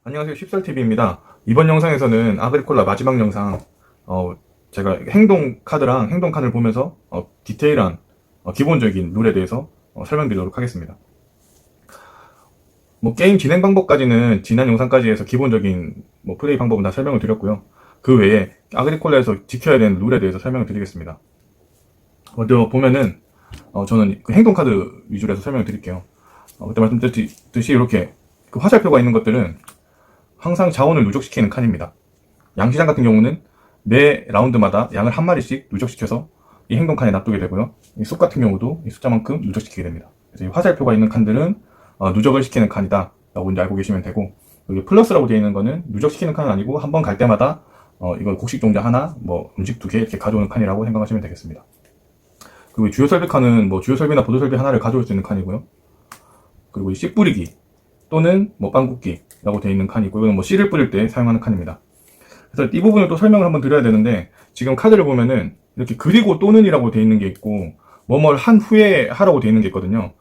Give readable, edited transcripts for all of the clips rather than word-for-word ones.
안녕하세요. 쉽설TV입니다. 이번 영상에서는 아그리콜라 마지막 영상, 제가 행동 카드랑 행동 칸을 보면서 디테일한 기본적인 룰에 대해서 설명드리도록 하겠습니다. 게임 진행 방법까지는 지난 영상까지 해서 기본적인 플레이 방법은 다 설명을 드렸고요. 그 외에 아그리콜라에서 지켜야 되는 룰에 대해서 설명을 드리겠습니다. 먼저 보면은 저는 그 행동 카드 위주로 해서 설명을 드릴게요. 그때 말씀드렸듯이 이렇게 그 화살표가 있는 것들은 항상 자원을 누적시키는 칸입니다. 양시장 같은 경우는 매 라운드마다 양을 한 마리씩 누적시켜서 이 행동 칸에 놔두게 되고요. 이 숲 같은 경우도 이 숫자만큼 누적시키게 됩니다. 그래서 이 화살표가 있는 칸들은 누적을 시키는 칸이다 라고 이제 알고 계시면 되고, 여기 플러스라고 되어 있는 거는 누적시키는 칸은 아니고 한 번 갈 때마다 이거 곡식 종자 하나, 음식 2개 이렇게 가져오는 칸이라고 생각하시면 되겠습니다. 그리고 주요 설비 칸은 주요 설비나 보조 설비 하나를 가져올 수 있는 칸이고요. 그리고 이 씨 뿌리기 또는 빵 굽기라고 되어 있는 칸이 있고, 이거는 씨를 뿌릴 때 사용하는 칸입니다. 그래서 이 부분을 또 설명을 한번 드려야 되는데, 지금 카드를 보면은 이렇게 그리고 또는 이라고 되어 있는 게 있고 뭐뭘 한 후에 하라고 되어 있는 게 있거든요.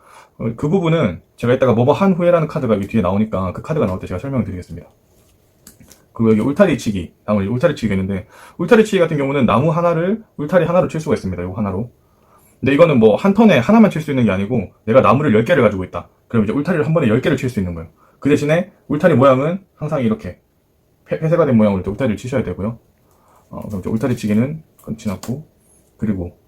그 부분은 제가 이따가 뭐뭐 한 후에라는 카드가 여기 뒤에 나오니까 그 카드가 나올 때 제가 설명을 드리겠습니다. 그리고 여기 울타리 치기, 다음은 울타리 치기가 있는데, 울타리 치기 같은 경우는 나무 하나를 울타리 하나로 칠 수가 있습니다. 이거 하나로. 근데 이거는 한 턴에 하나만 칠 수 있는 게 아니고, 내가 나무를 10개를 가지고 있다. 그럼 이제 울타리를 한 번에 10개를 칠 수 있는 거예요. 그 대신에 울타리 모양은 항상 이렇게 폐쇄가 된 모양으로 울타리를 치셔야 되고요. 그럼 이제 울타리 치기는 끊지 않고, 그리고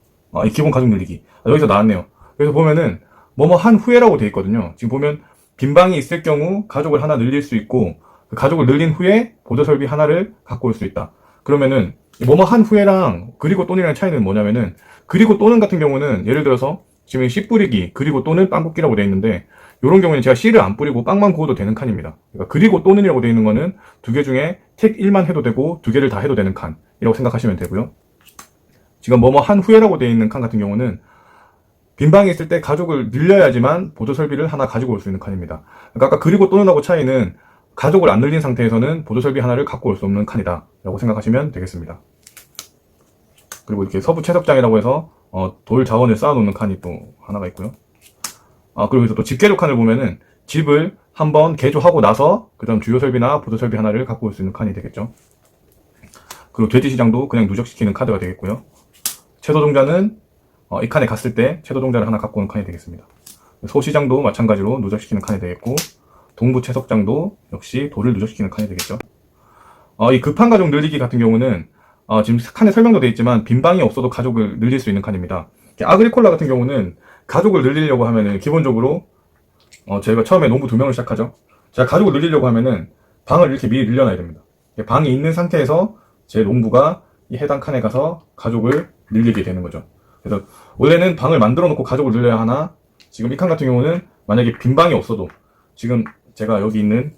이 기본 가죽 늘리기, 여기서 나왔네요. 그래서 보면은 뭐뭐 한 후에라고 되어 있거든요. 지금 보면 빈방이 있을 경우 가죽을 하나 늘릴 수 있고, 그 가죽을 늘린 후에 보조 설비 하나를 갖고 올 수 있다. 그러면은 뭐뭐 한 후에랑 그리고 또는이랑 차이는 뭐냐면은, 그리고 또는 같은 경우는 예를 들어서 지금 씨 뿌리기 그리고 또는 빵 굽기라고 되어 있는데, 이런 경우는 제가 씨를 안 뿌리고 빵만 구워도 되는 칸입니다. 그러니까 그리고 또는이라고 되어 있는 거는 두 개 중에 택 1만 해도 되고 두 개를 다 해도 되는 칸이라고 생각하시면 되고요. 지금 뭐뭐 한 후에라고 되어 있는 칸 같은 경우는 빈방이 있을 때 가족을 늘려야지만 보조 설비를 하나 가지고 올 수 있는 칸입니다. 그러니까 아까 그리고 또는하고 차이는 가족을 안 늘린 상태에서는 보조 설비 하나를 갖고 올 수 없는 칸이다 라고 생각하시면 되겠습니다. 그리고 이렇게 서부 채석장이라고 해서 돌 자원을 쌓아놓는 칸이 또 하나가 있고요. 그리고 여기서 또 집개조 칸을 보면은 집을 한번 개조하고 나서 그 다음 주요 설비나 보조 설비 하나를 갖고 올 수 있는 칸이 되겠죠. 그리고 돼지 시장도 그냥 누적시키는 카드가 되겠고요. 채소 종자는 이 칸에 갔을 때 채소 종자를 하나 갖고 오는 칸이 되겠습니다. 소시장도 마찬가지로 누적시키는 칸이 되겠고, 동부 채석장도 역시 돌을 누적시키는 칸이 되겠죠. 이 급한 가족 늘리기 같은 경우는 지금 칸에 설명도 되어 있지만 빈방이 없어도 가족을 늘릴 수 있는 칸입니다. 아그리콜라 같은 경우는 가족을 늘리려고 하면은 기본적으로 저희가 처음에 농부 2명을 시작하죠. 제가 가족을 늘리려고 하면은 방을 이렇게 미리 늘려놔야 됩니다. 방이 있는 상태에서 제 농부가 이 해당 칸에 가서 가족을 늘리게 되는 거죠. 그래서 원래는 방을 만들어 놓고 가족을 늘려야 하나, 지금 이 칸 같은 경우는 만약에 빈방이 없어도, 지금 제가 여기 있는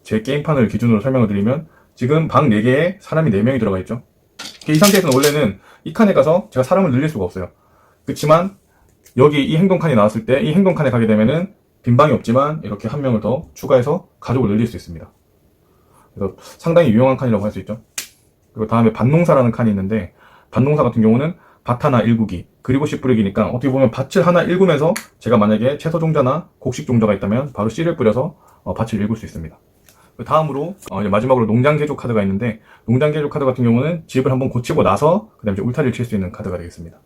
제 게임판을 기준으로 설명을 드리면 지금 방 4개에 사람이 4명이 들어가 있죠. 이 상태에서는 원래는 이 칸에 가서 제가 사람을 늘릴 수가 없어요. 그렇지만 여기 이 행동 칸이 나왔을 때 이 행동 칸에 가게 되면은 빈방이 없지만 이렇게 한 명을 더 추가해서 가족을 늘릴 수 있습니다. 그래서 상당히 유용한 칸이라고 할 수 있죠. 그리고 다음에 밭농사라는 칸이 있는데, 밭농사 같은 경우는 밭 하나 일구기 그리고 씨 뿌리기니까 어떻게 보면 밭을 하나 일구면서 제가 만약에 채소 종자나 곡식 종자가 있다면 바로 씨를 뿌려서 밭을 일굴 수 있습니다. 다음으로 이제 마지막으로 농장 개조 카드가 있는데, 농장 개조 카드 같은 경우는 집을 한번 고치고 나서 그 다음에 울타리를 칠 수 있는 카드가 되겠습니다.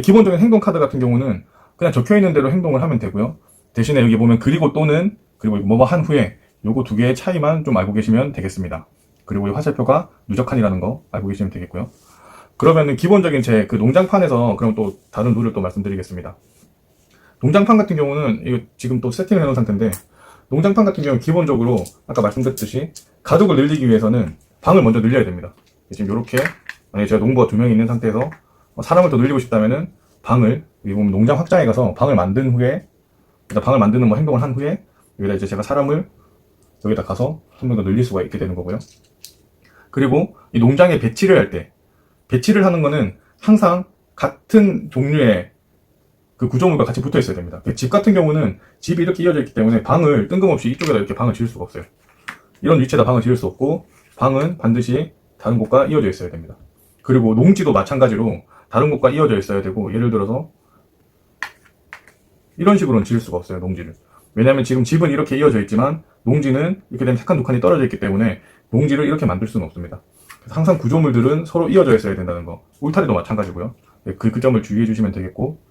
기본적인 행동 카드 같은 경우는 그냥 적혀있는 대로 행동을 하면 되고요. 대신에 여기 보면 그리고 또는, 그리고 뭐뭐 한 후에, 요거 2개의 차이만 좀 알고 계시면 되겠습니다. 그리고 이 화살표가 누적칸이라는 거 알고 계시면 되겠고요. 그러면은 기본적인 제 그 농장판에서 그럼 또 다른 룰을 또 말씀드리겠습니다. 농장판 같은 경우는 이거 지금 또 세팅을 해놓은 상태인데, 농장판 같은 경우는 기본적으로 아까 말씀드렸듯이 가족을 늘리기 위해서는 방을 먼저 늘려야 됩니다. 지금 이렇게 만약에 제가 농부가 2명이 있는 상태에서 사람을 더 늘리고 싶다면은 방을, 여기 보면 농장 확장에 가서 방을 만든 후에, 일단 방을 만드는 행동을 한 후에 여기다 이제 제가 사람을 여기다 가서 한 명 더 늘릴 수가 있게 되는 거고요. 그리고 이 농장에 배치를 할 때, 배치를 하는 거는 항상 같은 종류의 그 구조물과 같이 붙어 있어야 됩니다. 집 같은 경우는 집이 이렇게 이어져 있기 때문에 방을 뜬금없이 이쪽에다 이렇게 방을 지을 수가 없어요. 이런 위치에다 방을 지을 수 없고, 방은 반드시 다른 곳과 이어져 있어야 됩니다. 그리고 농지도 마찬가지로 다른 곳과 이어져 있어야 되고, 예를 들어서 이런 식으로는 지을 수가 없어요, 농지를. 왜냐하면 지금 집은 이렇게 이어져 있지만 농지는 이렇게 되면 한 칸 두 칸이 떨어져 있기 때문에 농지를 이렇게 만들 수는 없습니다. 그래서 항상 구조물들은 서로 이어져 있어야 된다는 거. 울타리도 마찬가지고요. 그 점을 주의해 주시면 되겠고,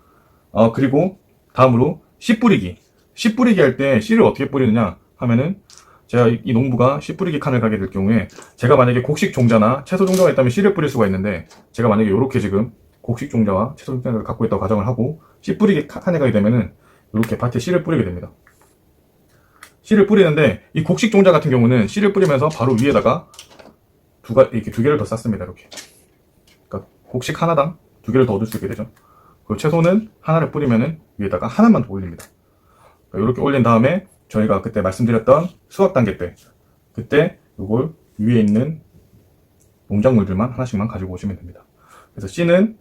그리고 다음으로 씨 뿌리기. 씨 뿌리기 할 때 씨를 어떻게 뿌리느냐 하면은, 제가 이 농부가 씨 뿌리기 칸을 가게 될 경우에 제가 만약에 곡식 종자나 채소 종자가 있다면 씨를 뿌릴 수가 있는데, 제가 만약에 이렇게 지금 곡식 종자와 채소 종자를 갖고 있다고 가정을 하고 씨 뿌리기 칸에 가게 되면은 이렇게 밭에 씨를 뿌리게 됩니다. 씨를 뿌리는데 이 곡식 종자 같은 경우는 씨를 뿌리면서 바로 위에다가 이렇게 두 개를 더 쌓습니다. 이렇게. 그러니까 곡식 하나당 두 개를 더 얻을 수 있게 되죠. 그리고 채소는 하나를 뿌리면은 위에다가 하나만 더 올립니다. 그러니까 이렇게 올린 다음에 저희가 그때 말씀드렸던 수확 단계 때, 그때 이걸 위에 있는 농작물들만 하나씩만 가지고 오시면 됩니다. 그래서 씨는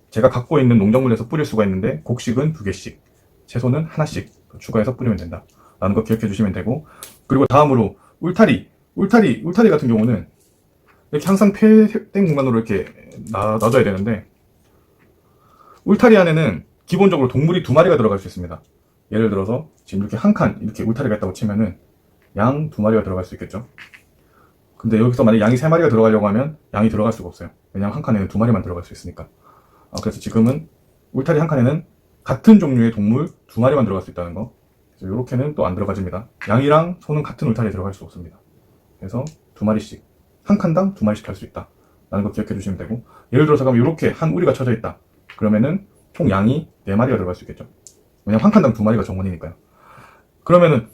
제가 갖고 있는 농작물에서 뿌릴 수가 있는데, 곡식은 두 개씩, 채소는 하나씩 추가해서 뿌리면 된다 라는 거 기억해 주시면 되고, 그리고 다음으로 울타리 같은 경우는 이렇게 항상 폐된 공간으로 이렇게 놔둬야 되는데, 울타리 안에는 기본적으로 동물이 두 마리가 들어갈 수 있습니다. 예를 들어서 지금 이렇게 한 칸 이렇게 울타리가 있다고 치면은 양 두 마리가 들어갈 수 있겠죠. 근데 여기서 만약 양이 세 마리가 들어가려고 하면 양이 들어갈 수가 없어요. 왜냐하면 한 칸에는 두 마리만 들어갈 수 있으니까. 그래서 지금은 울타리 한 칸에는 같은 종류의 동물 두 마리만 들어갈 수 있다는 거. 그래서 이렇게는 또 안 들어가집니다. 양이랑 소는 같은 울타리에 들어갈 수 없습니다. 그래서 두 마리씩, 한 칸당 두 마리씩 할 수 있다 라는 거 기억해 주시면 되고, 예를 들어서 그럼 이렇게 한 우리가 쳐져 있다 그러면은 총 양이 네 마리가 들어갈 수 있겠죠. 왜냐면 한 칸당 두 마리가 정원이니까요. 그러면은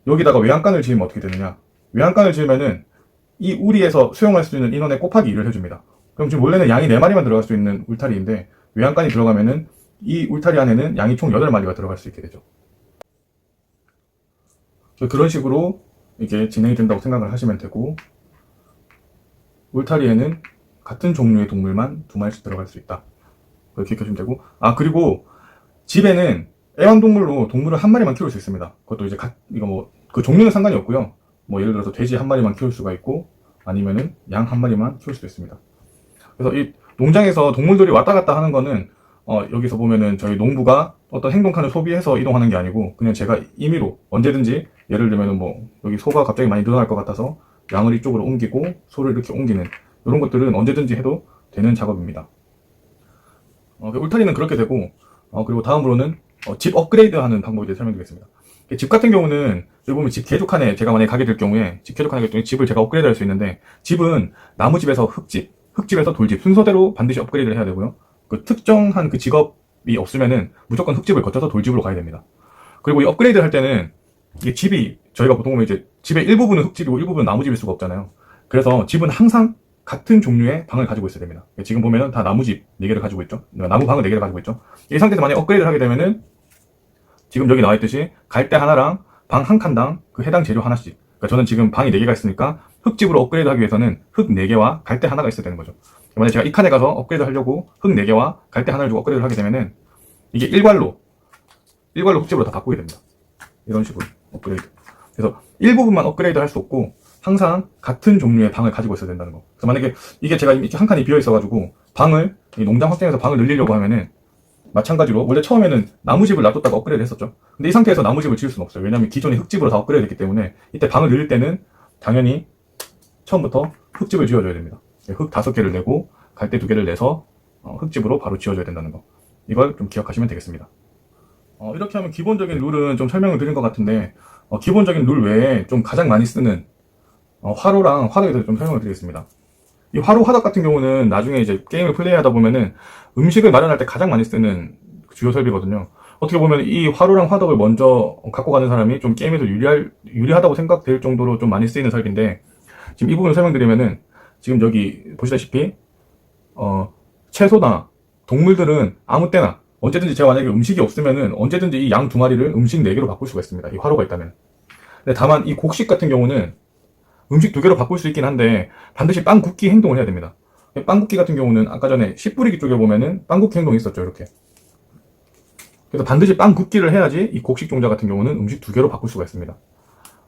여기다가 외양간을 지으면 어떻게 되느냐, 외양간을 지으면은 이 우리에서 수용할 수 있는 인원에 곱하기 2를 해줍니다. 그럼 지금 원래는 양이 4마리만 들어갈 수 있는 울타리인데, 외양간이 들어가면은 이 울타리 안에는 양이 총 8마리가 들어갈 수 있게 되죠. 그런 식으로 이게 진행이 된다고 생각을 하시면 되고, 울타리에는 같은 종류의 동물만 두 마리씩 들어갈 수 있다. 그렇게 기억하시면 되고, 그리고 집에는 애완동물로 동물을 한 마리만 키울 수 있습니다. 그것도 이제 그 종류는 상관이 없고요. 예를 들어서 돼지 한 마리만 키울 수가 있고, 아니면은 양 한 마리만 키울 수도 있습니다. 그래서 이 농장에서 동물들이 왔다 갔다 하는 거는, 여기서 보면은 저희 농부가 어떤 행동칸을 소비해서 이동하는 게 아니고, 그냥 제가 임의로 언제든지, 예를 들면은 여기 소가 갑자기 많이 늘어날 것 같아서 양을 이쪽으로 옮기고 소를 이렇게 옮기는, 이런 것들은 언제든지 해도 되는 작업입니다. 울타리는 그렇게 되고, 그리고 다음으로는 집 업그레이드 하는 방법에 대해 설명드리겠습니다. 집 같은 경우는 여기 보면 집 개조칸에 제가 만약에 가게 될 경우에, 집 개조칸에 가게 될 경우에 집을 제가 업그레이드 할 수 있는데, 집은 나무집에서 흙집에서 돌집 순서대로 반드시 업그레이드를 해야 되고요. 그 특정한 그 직업이 없으면은 무조건 흙집을 거쳐서 돌집으로 가야 됩니다. 그리고 이 업그레이드 할 때는 이게 집이, 저희가 보통 보면 이제 집의 일부분은 흙집이고 일부분은 나무집일 수가 없잖아요. 그래서 집은 항상 같은 종류의 방을 가지고 있어야 됩니다. 지금 보면은 다 나무집 4개를 가지고 있죠. 나무 방을 4개를 가지고 있죠. 이 상태에서 만약에 업그레이드를 하게 되면은 지금 여기 나와 있듯이 갈대 하나랑 방 한 칸당 그 해당 재료 하나씩. 그러니까 저는 지금 방이 4개가 있으니까 흙집으로 업그레이드 하기 위해서는 흙 4개와 갈대 하나가 있어야 되는 거죠. 만약에 제가 이 칸에 가서 업그레이드 하려고 흙 4개와 갈대 하나를 주고 업그레이드를 하게 되면은 이게 일괄로 흙집으로 다 바꾸게 됩니다. 이런 식으로 업그레이드. 그래서 일부분만 업그레이드 할 수 없고 항상 같은 종류의 방을 가지고 있어야 된다는 거. 그래서 만약에 이게 제가 이렇게 한 칸이 비어 있어가지고 이 농장 확장해서 방을 늘리려고 하면은 마찬가지로 원래 처음에는 나무집을 놔뒀다가 업그레이드 했었죠. 근데 이 상태에서 나무집을 지을 수는 없어요. 왜냐면 기존의 흙집으로 다 업그레이드 했기 때문에 이때 방을 늘릴 때는 당연히 처음부터 흙집을 지어줘야 됩니다. 흙 5개를 내고 갈대 2개를 내서 흙집으로 바로 지어줘야 된다는 거. 이걸 좀 기억하시면 되겠습니다. 이렇게 하면 기본적인 룰은 좀 설명을 드린 것 같은데, 기본적인 룰 외에 좀 가장 많이 쓰는 화로랑 화덕에 대해서 좀 설명을 드리겠습니다. 이 화로 화덕 같은 경우는 나중에 이제 게임을 플레이하다 보면은 음식을 마련할 때 가장 많이 쓰는 주요 설비거든요. 어떻게 보면 이 화로랑 화덕을 먼저 갖고 가는 사람이 좀 게임에서 유리하다고 생각될 정도로 좀 많이 쓰이는 설비인데, 지금 이 부분을 설명드리면은, 지금 여기 보시다시피 채소나 동물들은 아무 때나 언제든지, 제가 만약에 음식이 없으면은 언제든지 이 양 2마리를 음식 4개로 바꿀 수가 있습니다. 이 화로가 있다면. 근데 다만 이 곡식 같은 경우는 음식 2개로 바꿀 수 있긴 한데 반드시 빵 굽기 행동을 해야 됩니다. 빵 굽기 같은 경우는 아까 전에 씨 뿌리기 쪽에 보면은 빵 굽기 행동이 있었죠. 이렇게. 그래서 반드시 빵 굽기를 해야지 이 곡식 종자 같은 경우는 음식 2개로 바꿀 수가 있습니다.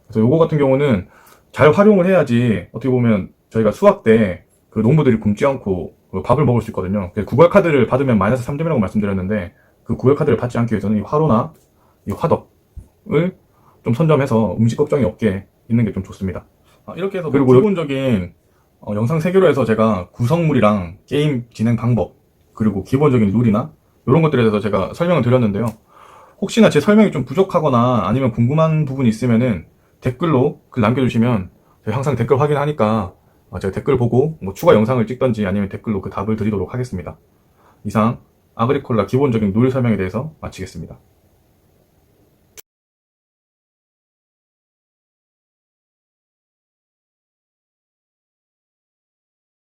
그래서 요거 같은 경우는 잘 활용을 해야지 어떻게 보면 저희가 수학 때 그 농부들이 굶지 않고 밥을 먹을 수 있거든요. 구걸 카드를 받으면 마이너스 3점이라고 말씀드렸는데, 그 구걸 카드를 받지 않기 위해서는 이 화로나 이 화덕을 좀 선점해서 음식 걱정이 없게 있는 게 좀 좋습니다. 이렇게 해서 그리고 기본적인 영상 3개로 해서 제가 구성물이랑 게임 진행 방법, 그리고 기본적인 룰이나 이런 것들에 대해서 제가 설명을 드렸는데요. 혹시나 제 설명이 좀 부족하거나 아니면 궁금한 부분이 있으면은 댓글로 글 남겨주시면 제가 항상 댓글 확인하니까 제가 댓글 보고 뭐 추가 영상을 찍던지 아니면 댓글로 그 답을 드리도록 하겠습니다. 이상 아그리콜라 기본적인 룰 설명에 대해서 마치겠습니다.